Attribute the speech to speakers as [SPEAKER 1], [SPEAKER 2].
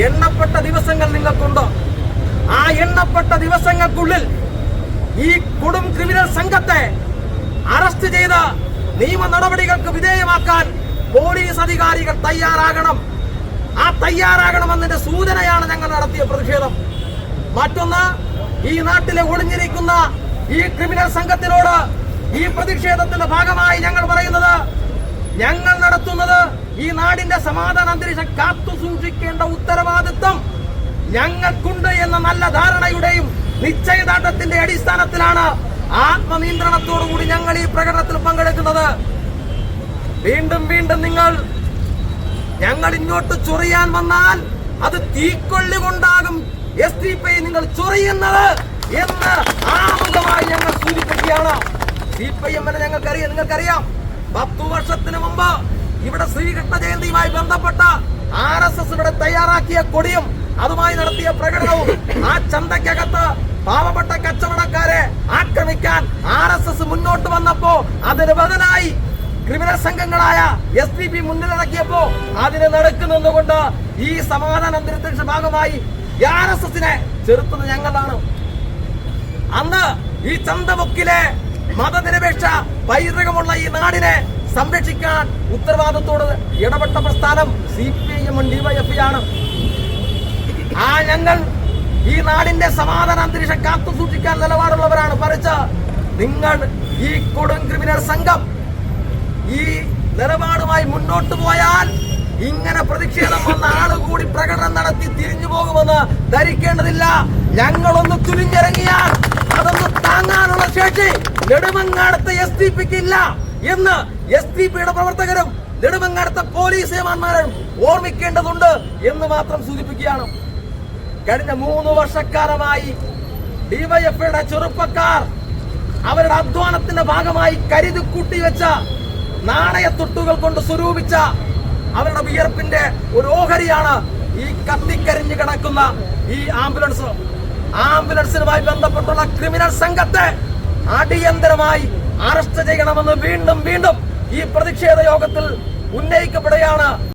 [SPEAKER 1] എണ്ണപ്പെട്ട ദിവസങ്ങൾ നിങ്ങൾക്കുണ്ട്. ആ എണ്ണപ്പെട്ട ദിവസങ്ങൾക്കുള്ളിൽ ഈ കൊടും ക്രിമിനൽ സംഘത്തെ അറസ്റ്റ് ചെയ്ത് നിയമ നടപടികൾക്ക് വിധേയമാക്കാൻ പോലീസ് അധികാരികൾ തയ്യാറാകണം. ആ തയ്യാറാകണമെന്നതിന്റെ സൂചനയാണ് ഞങ്ങൾ നടത്തിയ പ്രതിഷേധം. മറ്റൊന്ന്, ഈ നാട്ടിലെ ഒളിഞ്ഞിരിക്കുന്ന ഈ ക്രിമിനൽ സംഘത്തിനോട് ഈ പ്രതിഷേധത്തിന്റെ ഭാഗമായി ഞങ്ങൾ പറയുന്നത്, ഞങ്ങൾ നടത്തുന്നത് ഈ നാടിന്റെ സമാധാന അന്തരീക്ഷം കാത്തു സൂക്ഷിക്കേണ്ട ഉത്തരവാദിത്വം ഞങ്ങൾക്കുണ്ട് എന്ന നല്ല ധാരണയുടെയും നിശ്ചയദാർഢ്യത്തിന്റെ അടിസ്ഥാനത്തിലാണ് ആത്മനിയന്ത്രണത്തോടുകൂടി ഞങ്ങൾ ഈ പ്രകടനത്തിൽ പങ്കെടുക്കുന്നത്. വീണ്ടും വീണ്ടും ഞങ്ങൾ ഇങ്ങോട്ട് ചൊറിയാൻ വന്നാൽ അത് തീക്കൊള്ളി കൊണ്ടാകും SDPI നിങ്ങൾ ചൊറിയുന്നത് എന്ന് ആമുഖമായി ഞങ്ങൾ സൂചിപ്പിക്കുകയാണ്. CPIM നിങ്ങൾക്കറിയാം, 10 വർഷത്തിന് മുമ്പ് ഇവിടെ ശ്രീകൃഷ്ണ ജയന്തിയുമായി ബന്ധപ്പെട്ട RSS ഇവിടെ തയ്യാറാക്കിയ കൊടിയും അതുമായി നടത്തിയ പ്രകടനവും ആ ചന്തയ്ക്കകത്ത് പാവപ്പെട്ട കച്ചവടക്കാരെ ആക്രമിക്കാൻ RSS മുന്നോട്ട് വന്നപ്പോ അതിന് ബദലായി ക്രിമിനൽ സംഘങ്ങളായ SDPI മുന്നിലിറക്കിയപ്പോ അതിനെ നടക്കുന്നുകൊണ്ട് ഈ സമാധാന അന്തരീക്ഷ ഭാഗമായി RSSനെ ചെറുത്തത് ഞങ്ങളാണ്. അന്ന് ഈ ചന്തമുക്കിലെ മതനിരപേക്ഷ പൈതൃകമുള്ള ഈ നാടിനെ സംരക്ഷിക്കാൻ ഉത്തരവാദിത്തോട് ഇടപെട്ട പ്രസ്ഥാനം CPIM DYFI ആണ്. ഞങ്ങൾ ഈ നാടിന്റെ സമാധാന അന്തരീക്ഷം കാത്തു സൂക്ഷിക്കാൻ നിലപാടുള്ളവരാണ്. മറിച്ച് നിങ്ങൾ ഈ കൊടും ക്രിമിനൽ സംഘം ഈ നിലപാടുമായി മുന്നോട്ട് പോയാൽ ഇങ്ങനെ പ്രതിഷേധം വന്ന ആളുകൂടി പ്രകടനം നടത്തി തിരിഞ്ഞു പോകുമെന്ന് ധരിക്കേണ്ടതില്ല. ഞങ്ങളൊന്ന് തുനിഞ്ഞിറങ്ങിയാൽ അതൊന്ന് താങ്ങാനുള്ള ശേഷി നെടുമങ്ങാടത്തെ SDPIക്ക് ഇല്ല എന്ന് SDPIയുടെ പ്രവർത്തകരും നെടുമങ്ങാടത്തെ പോലീസ് ഏമാന്മാരും ഓർമ്മിക്കേണ്ടതുണ്ട് എന്ന് മാത്രം സൂചിപ്പിക്കുകയാണ്. കഴിഞ്ഞ 3 വർഷക്കാലമായി DYFIയുടെ ചെറുപ്പക്കാർ അവരുടെ അധ്വാനത്തിന്റെ ഭാഗമായി കരുതി കൂട്ടിവെച്ച നാണയത്തൊട്ടുകൾ കൊണ്ട് സ്വരൂപിച്ച അവരുടെ വിയർപ്പിന്റെ ഒരു ഓഹരിയാണ് ഈ കത്തിക്കരിഞ്ഞു കിടക്കുന്ന ഈ ആംബുലൻസുമായി ബന്ധപ്പെട്ടുള്ള ക്രിമിനൽ സംഘത്തെ അടിയന്തരമായി അറസ്റ്റ് ചെയ്യണമെന്ന് വീണ്ടും വീണ്ടും ഈ പ്രതിഷേധ യോഗത്തിൽ ഉന്നയിക്കപ്പെടുകയാണ്.